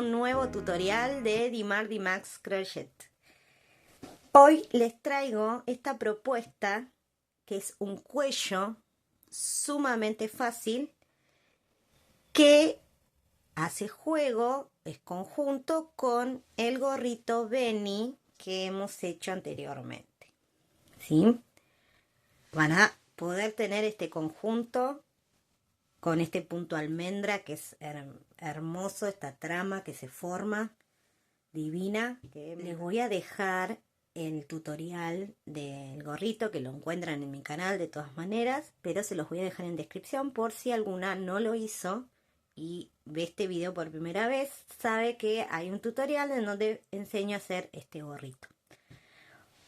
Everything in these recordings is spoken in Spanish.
un nuevo tutorial de Dimar Dimax Crochet. Hoy les traigo esta propuesta que es un cuello sumamente fácil que hace juego, es conjunto con el gorrito Benny que hemos hecho anteriormente. ¿Sí? Van a poder tener este conjunto con este punto almendra que es hermoso, esta trama que se forma divina. Que les voy a dejar el tutorial del gorrito que lo encuentran en mi canal de todas maneras, pero se los voy a dejar en descripción por si alguna no lo hizo y ve este video por primera vez, sabe que hay un tutorial en donde enseño a hacer este gorrito.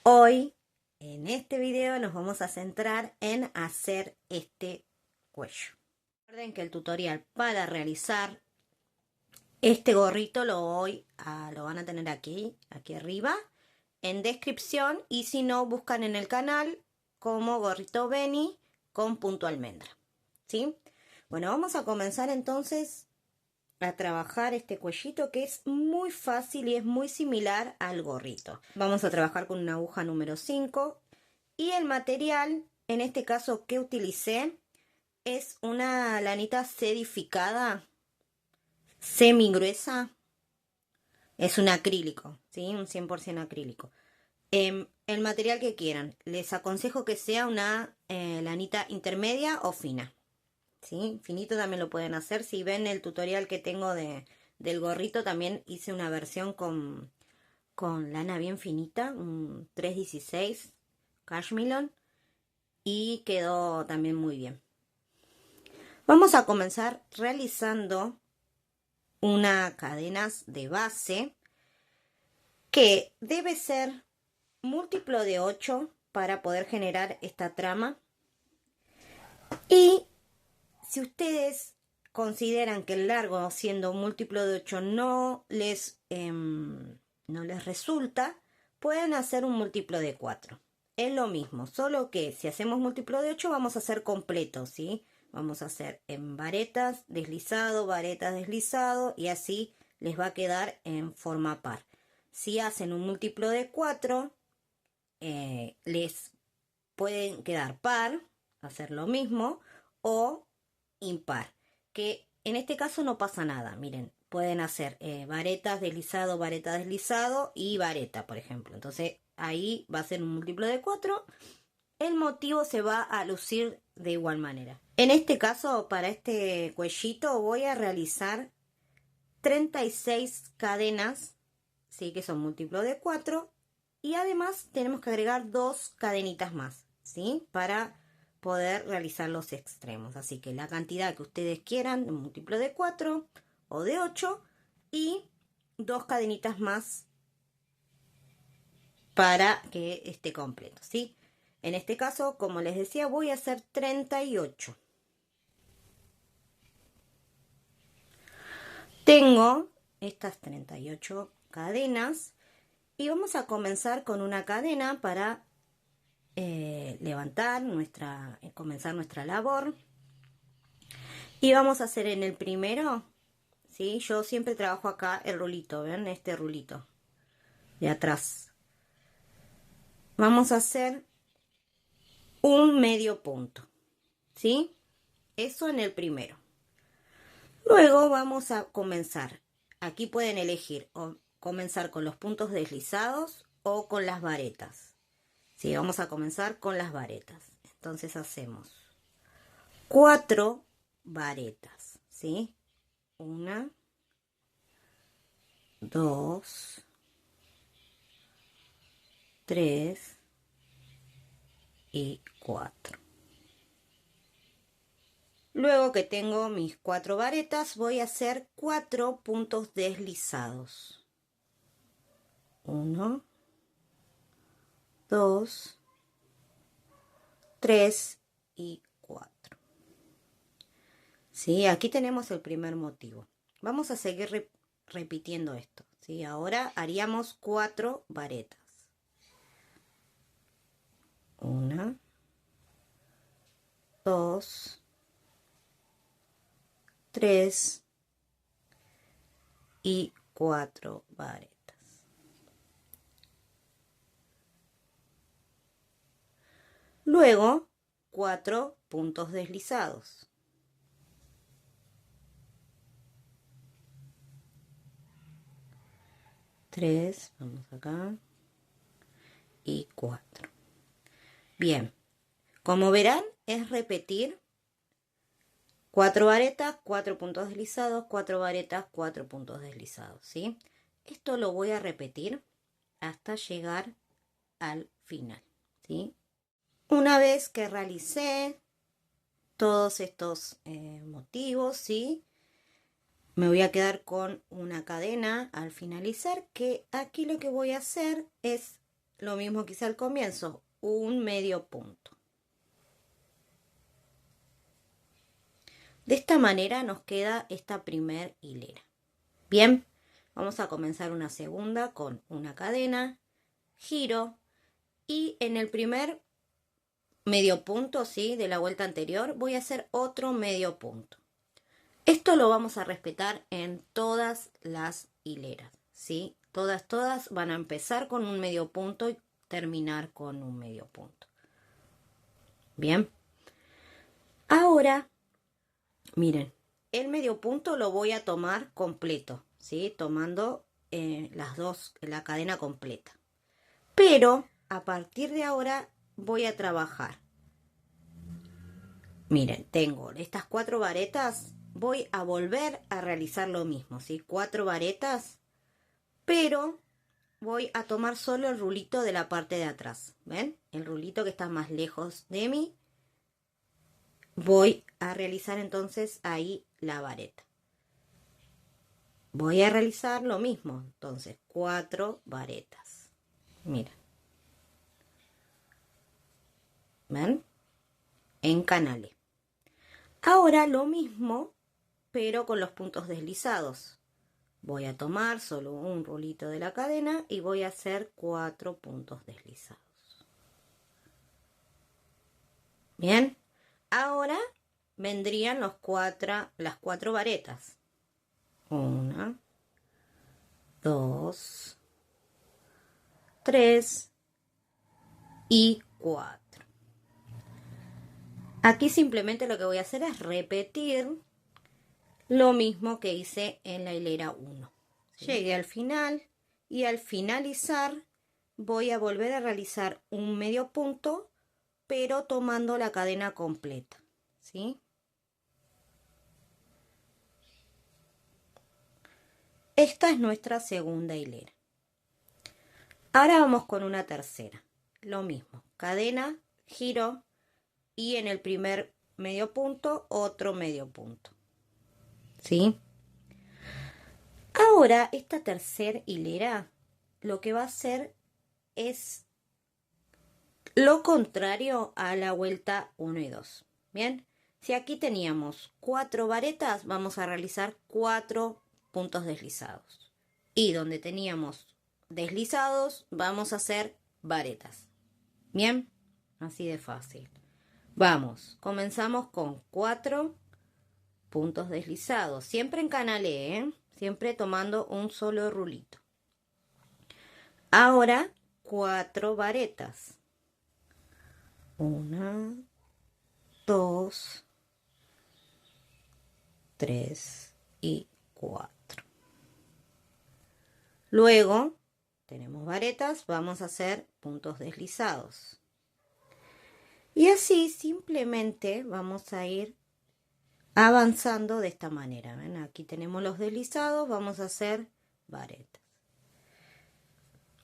Hoy en este video nos vamos a centrar en hacer este cuello. Recuerden que el tutorial para realizar este gorrito lo van a tener aquí arriba en descripción, y si no, buscan en el canal como gorrito Benny con punto almendra. ¿Sí? Bueno, vamos a comenzar entonces a trabajar este cuellito que es muy fácil y es muy similar al gorrito. Vamos a trabajar con una aguja número 5 y el material, en este caso que utilicé, es una lanita sedificada semi gruesa. Es un acrílico, ¿sí? Un 100% acrílico. El material que quieran. Les aconsejo que sea una lanita intermedia o fina. ¿Sí? Finito también lo pueden hacer. Si ven el tutorial que tengo del gorrito, también hice una versión con lana bien finita, un 316 cashmere, y quedó también muy bien. Vamos a comenzar realizando unas cadenas de base que debe ser múltiplo de 8 para poder generar esta trama. Y si ustedes consideran que el largo siendo múltiplo de 8 no les resulta, pueden hacer un múltiplo de 4. Es lo mismo, solo que si hacemos múltiplo de 8 vamos a hacer completo, ¿sí? Vamos a hacer en varetas, deslizado, y así les va a quedar en forma par. Si hacen un múltiplo de 4, les pueden quedar par, hacer lo mismo, o impar, que en este caso no pasa nada. Miren, pueden hacer varetas, deslizado y vareta, por ejemplo. Entonces ahí va a ser un múltiplo de 4. El motivo se va a lucir de igual manera. En este caso, para este cuellito voy a realizar 36 cadenas, ¿sí? Que son múltiplo de 4. Y además tenemos que agregar 2 cadenitas más, ¿sí? Para poder realizar los extremos. Así que la cantidad que ustedes quieran, un múltiplo de 4 o de 8, y 2 cadenitas más para que esté completo, ¿sí? En este caso, como les decía, voy a hacer 38. Tengo estas 38 cadenas y vamos a comenzar con una cadena para comenzar nuestra labor. Y vamos a hacer en el primero, ¿sí? Yo siempre trabajo acá el rulito, ¿ven? Este rulito de atrás. Vamos a hacer un medio punto, ¿sí? Eso en el primero. Luego vamos a comenzar. Aquí pueden elegir o comenzar con los puntos deslizados o con las varetas. Sí, vamos a comenzar con las varetas. Entonces hacemos 4 varetas, ¿sí? 1, 2, 3 y 4. Luego que tengo mis 4 varetas, voy a hacer 4 puntos deslizados. 1, 2, 3 y 4. ¿Sí? Aquí tenemos el primer motivo. Vamos a seguir repitiendo esto, ¿sí? Ahora haríamos 4 varetas. 1, 2, 3 y 4 varetas. Luego 4 puntos deslizados. Tres, vamos acá, y 4. Bien, como verán, es repetir 4 varetas, 4 puntos deslizados, 4 varetas, 4 puntos deslizados, ¿sí? Esto lo voy a repetir hasta llegar al final, ¿sí? Una vez que realicé todos estos motivos, ¿sí? Me voy a quedar con una cadena al finalizar, que aquí lo que voy a hacer es lo mismo que hice al comienzo, un medio punto. De esta manera nos queda esta primer hilera. Bien, vamos a comenzar una segunda con una cadena, giro y en el primer medio punto, ¿sí?, de la vuelta anterior voy a hacer otro medio punto. Esto lo vamos a respetar en todas las hileras, ¿sí? Todas van a empezar con un medio punto y terminar con un medio punto. Bien. Ahora, miren, el medio punto lo voy a tomar completo, ¿sí? Tomando la cadena completa. Pero a partir de ahora voy a trabajar. Miren, tengo estas 4 varetas, voy a volver a realizar lo mismo, ¿sí? 4 varetas, pero voy a tomar solo el rulito de la parte de atrás, ¿ven? El rulito que está más lejos de mí. Voy a realizar entonces ahí la vareta. Voy a realizar lo mismo, entonces 4 varetas. Mira. ¿Ven? Encanalé. Ahora lo mismo, pero con los puntos deslizados. Voy a tomar solo un rulito de la cadena y voy a hacer 4 puntos deslizados. Bien, ahora vendrían las 4 varetas. 1, 2, 3 y 4. Aquí simplemente lo que voy a hacer es repetir lo mismo que hice en la hilera 1. ¿Sí? Llegué al final y al finalizar voy a volver a realizar un medio punto, pero tomando la cadena completa, ¿sí? Esta es nuestra segunda hilera. Ahora vamos con una tercera. Lo mismo, cadena, giro y en el primer medio punto otro medio punto, ¿sí? Ahora esta tercera hilera lo que va a hacer es lo contrario a la vuelta 1 y 2. Bien, si aquí teníamos 4 varetas, vamos a realizar 4 puntos deslizados. Y donde teníamos deslizados, vamos a hacer varetas. Bien, así de fácil. Vamos, comenzamos con 4 puntos deslizados. Siempre en canalé, ¿eh? Siempre tomando un solo rulito. Ahora 4 varetas. 1, 2, 3 y 4. Luego tenemos varetas, vamos a hacer puntos deslizados. Y así simplemente vamos a ir avanzando de esta manera. ¿Ven? Aquí tenemos los deslizados, vamos a hacer varetas.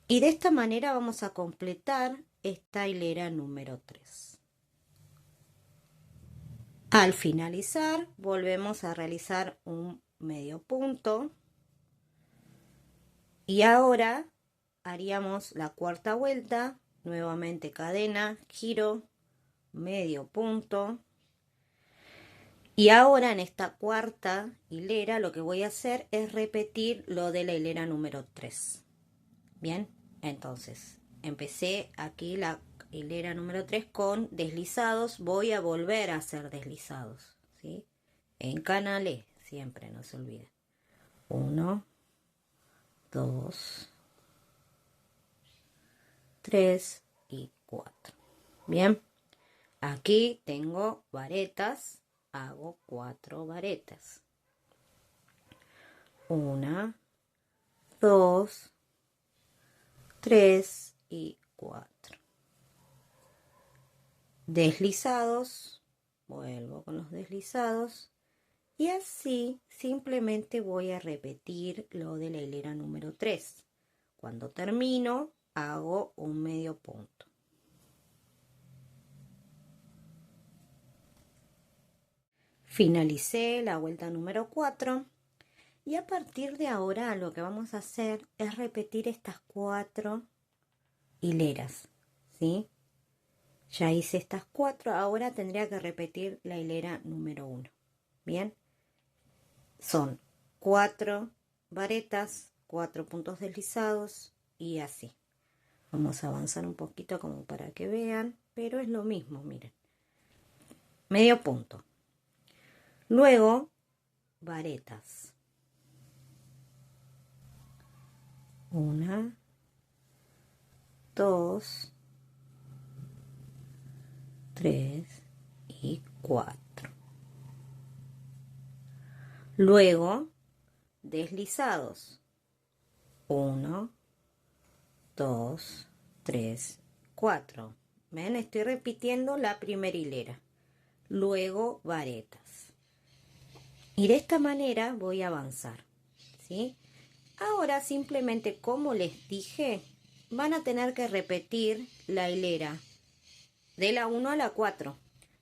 Y de esta manera vamos a completar esta hilera número 3. Al finalizar, volvemos a realizar un medio punto. Y ahora haríamos la cuarta vuelta, nuevamente cadena, giro, medio punto. Y ahora en esta cuarta hilera lo que voy a hacer es repetir lo de la hilera número 3. Bien, entonces empecé aquí la hilera número 3 con deslizados, voy a volver a hacer deslizados, ¿sí? Encanalé, siempre no se olvide. 1, 2, 3 y 4. Bien, aquí tengo varetas, hago 4 varetas. 1, 2, 3 y 4. Deslizados, vuelvo con los deslizados y así simplemente voy a repetir lo de la hilera número 3. Cuando termino, hago un medio punto. Finalicé la vuelta número 4 y a partir de ahora lo que vamos a hacer es repetir estas 4 hileras, ¿sí? Ya hice estas 4, ahora tendría que repetir la hilera número 1. Bien, son 4 varetas, 4 puntos deslizados y así. Vamos a avanzar un poquito como para que vean, pero es lo mismo, miren. Medio punto. Luego, varetas. 1, 2, 3 y 4. Luego, deslizados. 1, 2, 3, 4. ¿Ven? Estoy repitiendo la primera hilera. Luego, varetas. Y de esta manera voy a avanzar, ¿sí? Ahora simplemente, como les dije, van a tener que repetir la hilera de la 1 a la 4.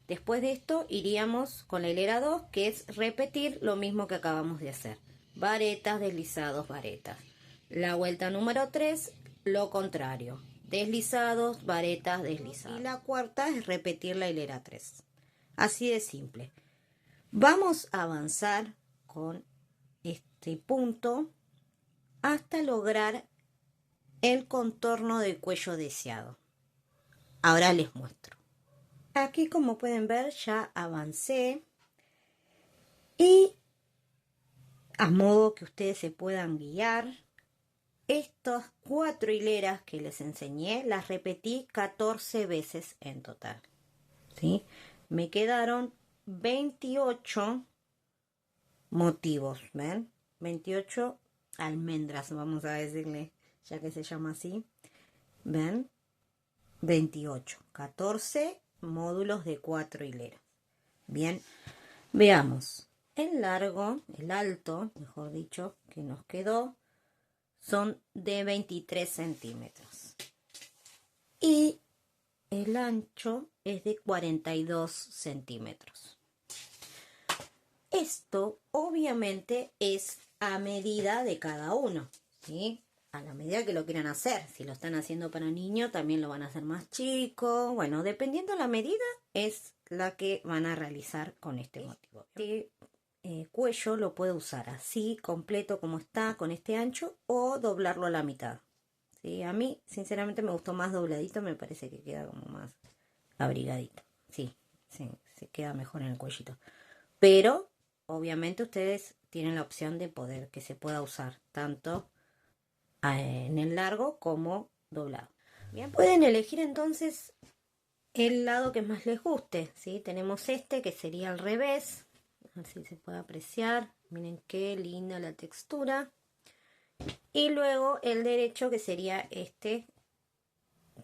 Después de esto iríamos con la hilera 2, que es repetir lo mismo que acabamos de hacer. Varetas, deslizados, varetas. La vuelta número 3, lo contrario. Deslizados, varetas, deslizados. Y la cuarta es repetir la hilera 3. Así de simple. Vamos a avanzar con este punto hasta lograr el contorno del cuello deseado. Ahora les muestro. Aquí, como pueden ver, ya avancé y a modo que ustedes se puedan guiar, estas 4 hileras que les enseñé las repetí 14 veces en total, ¿sí? Me quedaron 28 motivos, ¿ven? 28 almendras, vamos a decirle, ya que se llama así. ¿Ven? 28, 14 módulos de 4 hileras. Bien, veamos. El largo, el alto, mejor dicho, que nos quedó, son de 23 centímetros. Y el ancho es de 42 centímetros. Esto obviamente es a medida de cada uno, ¿sí? A la medida que lo quieran hacer. Si lo están haciendo para niños, también lo van a hacer más chico. Bueno, dependiendo la medida, es la que van a realizar con este motivo. Este cuello lo puede usar así, completo como está, con este ancho, o doblarlo a la mitad. ¿Sí? A mí, sinceramente, me gustó más dobladito. Me parece que queda como más abrigadito. Sí, se queda mejor en el cuellito. Pero, obviamente, ustedes tienen la opción de poder que se pueda usar tanto en el largo como doblado. Bien, pueden elegir entonces el lado que más les guste, ¿sí? Tenemos este que sería al revés, a ver si se puede apreciar, miren qué linda la textura, y luego el derecho que sería este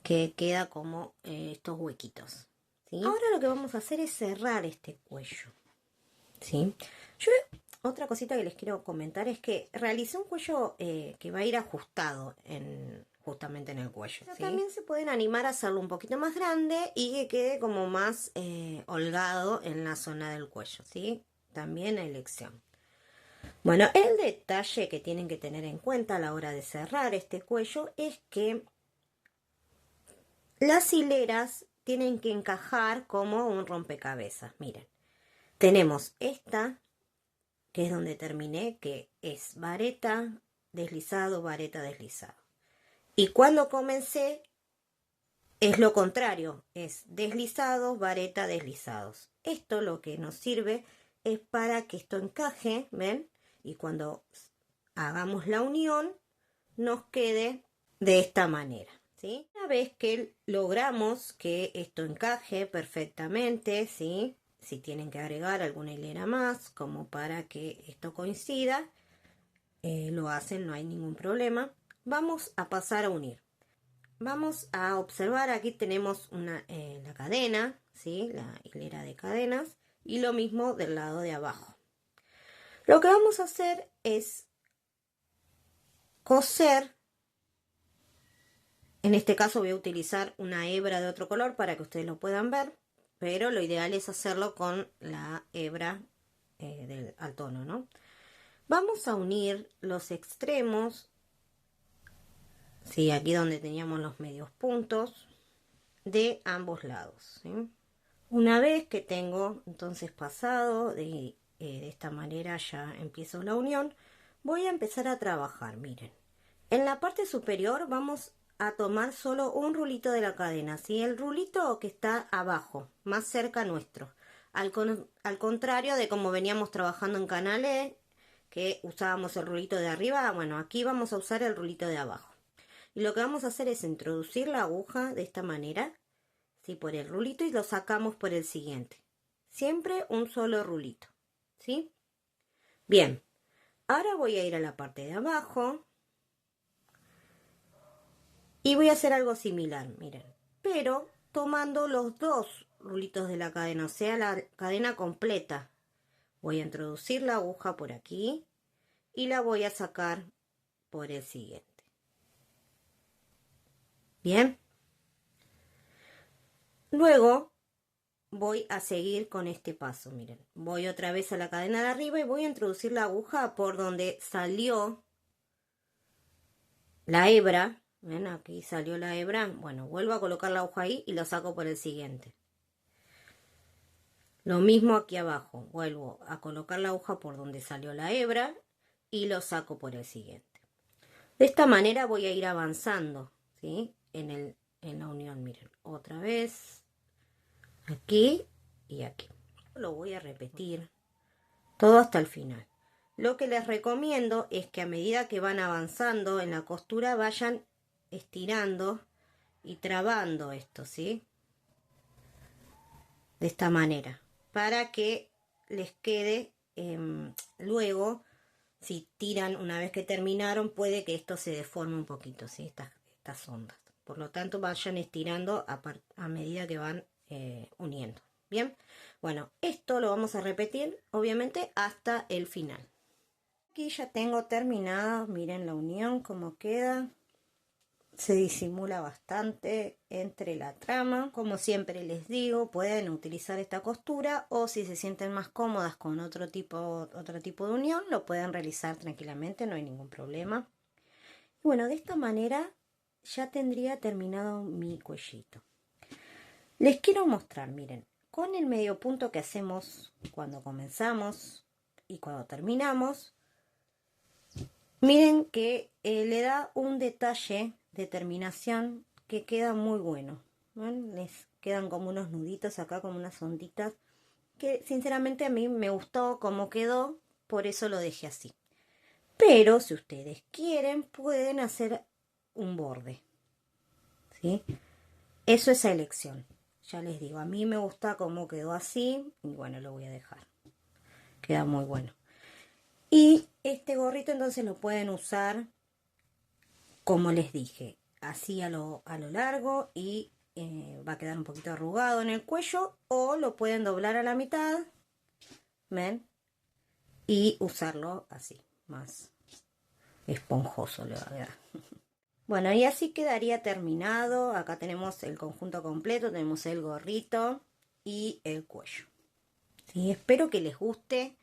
que queda como estos huequitos, ¿sí? Ahora lo que vamos a hacer es cerrar este cuello, ¿sí? Otra cosita que les quiero comentar es que realicé un cuello que va a ir ajustado justamente en el cuello, ¿sí? También se pueden animar a hacerlo un poquito más grande y que quede como más holgado en la zona del cuello, ¿sí? También a elección. Bueno, el detalle que tienen que tener en cuenta a la hora de cerrar este cuello es que las hileras tienen que encajar como un rompecabezas. Miren, tenemos esta, que es donde terminé, que es vareta, deslizado, vareta, deslizado. Y cuando comencé es lo contrario, es deslizados, vareta, deslizados. Esto lo que nos sirve es para que esto encaje, ¿ven? Y cuando hagamos la unión, nos quede de esta manera, ¿sí? Una vez que logramos que esto encaje perfectamente, ¿sí? Si tienen que agregar alguna hilera más, como para que esto coincida, lo hacen, no hay ningún problema. Vamos a pasar a unir. Vamos a observar, aquí tenemos la cadena, ¿sí? La hilera de cadenas, y lo mismo del lado de abajo. Lo que vamos a hacer es coser. En este caso voy a utilizar una hebra de otro color para que ustedes lo puedan ver, pero lo ideal es hacerlo con la hebra al tono, ¿no? Vamos a unir los extremos, ¿sí? Aquí donde teníamos los medios puntos de ambos lados, ¿sí? Una vez que tengo entonces pasado de esta manera, ya empiezo la unión, voy a empezar a trabajar. Miren, en la parte superior vamos a tomar solo un rulito de la cadena, ¿sí? El rulito que está abajo, más cerca nuestro, al contrario de como veníamos trabajando en canales, que usábamos el rulito de arriba. Bueno, aquí vamos a usar el rulito de abajo, y lo que vamos a hacer es introducir la aguja de esta manera, ¿sí? Por el rulito, y lo sacamos por el siguiente. Siempre un solo rulito, ¿sí? Bien, ahora voy a ir a la parte de abajo y voy a hacer algo similar, miren, pero tomando los dos rulitos de la cadena, o sea, la cadena completa. Voy a introducir la aguja por aquí y la voy a sacar por el siguiente. Bien, luego voy a seguir con este paso. Miren, voy otra vez a la cadena de arriba y voy a introducir la aguja por donde salió la hebra. ¿Ven? Aquí salió la hebra. Bueno, vuelvo a colocar la aguja ahí y lo saco por el siguiente. Lo mismo aquí abajo, vuelvo a colocar la aguja por donde salió la hebra y lo saco por el siguiente. De esta manera voy a ir avanzando, ¿sí? En la unión. Miren, otra vez aquí y aquí. Lo voy a repetir todo hasta el final. Lo que les recomiendo es que a medida que van avanzando en la costura vayan estirando y trabando esto, ¿sí? De esta manera, para que les quede luego, si tiran una vez que terminaron, puede que esto se deforme un poquito, ¿sí? Estas ondas. Por lo tanto, vayan estirando a medida que van uniendo. Bien, bueno, esto lo vamos a repetir, obviamente, hasta el final. Aquí ya tengo terminada, miren la unión, cómo queda. Se disimula bastante entre la trama. Como siempre les digo, pueden utilizar esta costura, o si se sienten más cómodas con otro tipo de unión, lo pueden realizar tranquilamente, no hay ningún problema. Y bueno, de esta manera ya tendría terminado mi cuellito. Les quiero mostrar, miren, con el medio punto que hacemos cuando comenzamos y cuando terminamos, miren que le da un detalle de terminación que queda muy bueno. ¿Ven? Les quedan como unos nuditos acá, como unas onditas, que sinceramente a mí me gustó cómo quedó, por eso lo dejé así. Pero si ustedes quieren, pueden hacer un borde, ¿sí? Eso es a elección. Ya les digo, a mí me gusta cómo quedó así, y bueno, lo voy a dejar. Queda muy bueno. Y este gorrito entonces lo pueden usar, como les dije, así a lo largo, y va a quedar un poquito arrugado en el cuello, o lo pueden doblar a la mitad, ¿ven? Y usarlo así, más esponjoso le va a quedar. Bueno, y así quedaría terminado. Acá tenemos el conjunto completo, tenemos el gorrito y el cuello. ¿Sí? Espero que les guste,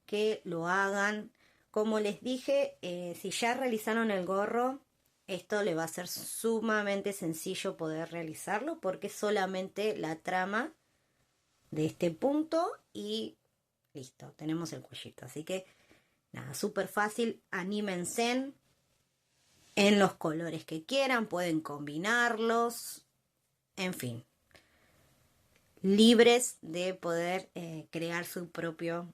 que lo hagan. Como les dije, si ya realizaron el gorro, esto le va a ser sumamente sencillo poder realizarlo, porque es solamente la trama de este punto y listo, tenemos el cuellito. Así que nada, súper fácil, anímense en los colores que quieran, pueden combinarlos, en fin, libres de poder crear su propio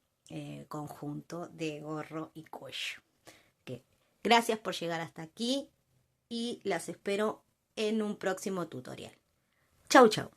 conjunto de gorro y cuello. Que Gracias por llegar hasta aquí y las espero en un próximo tutorial. Chau, chau.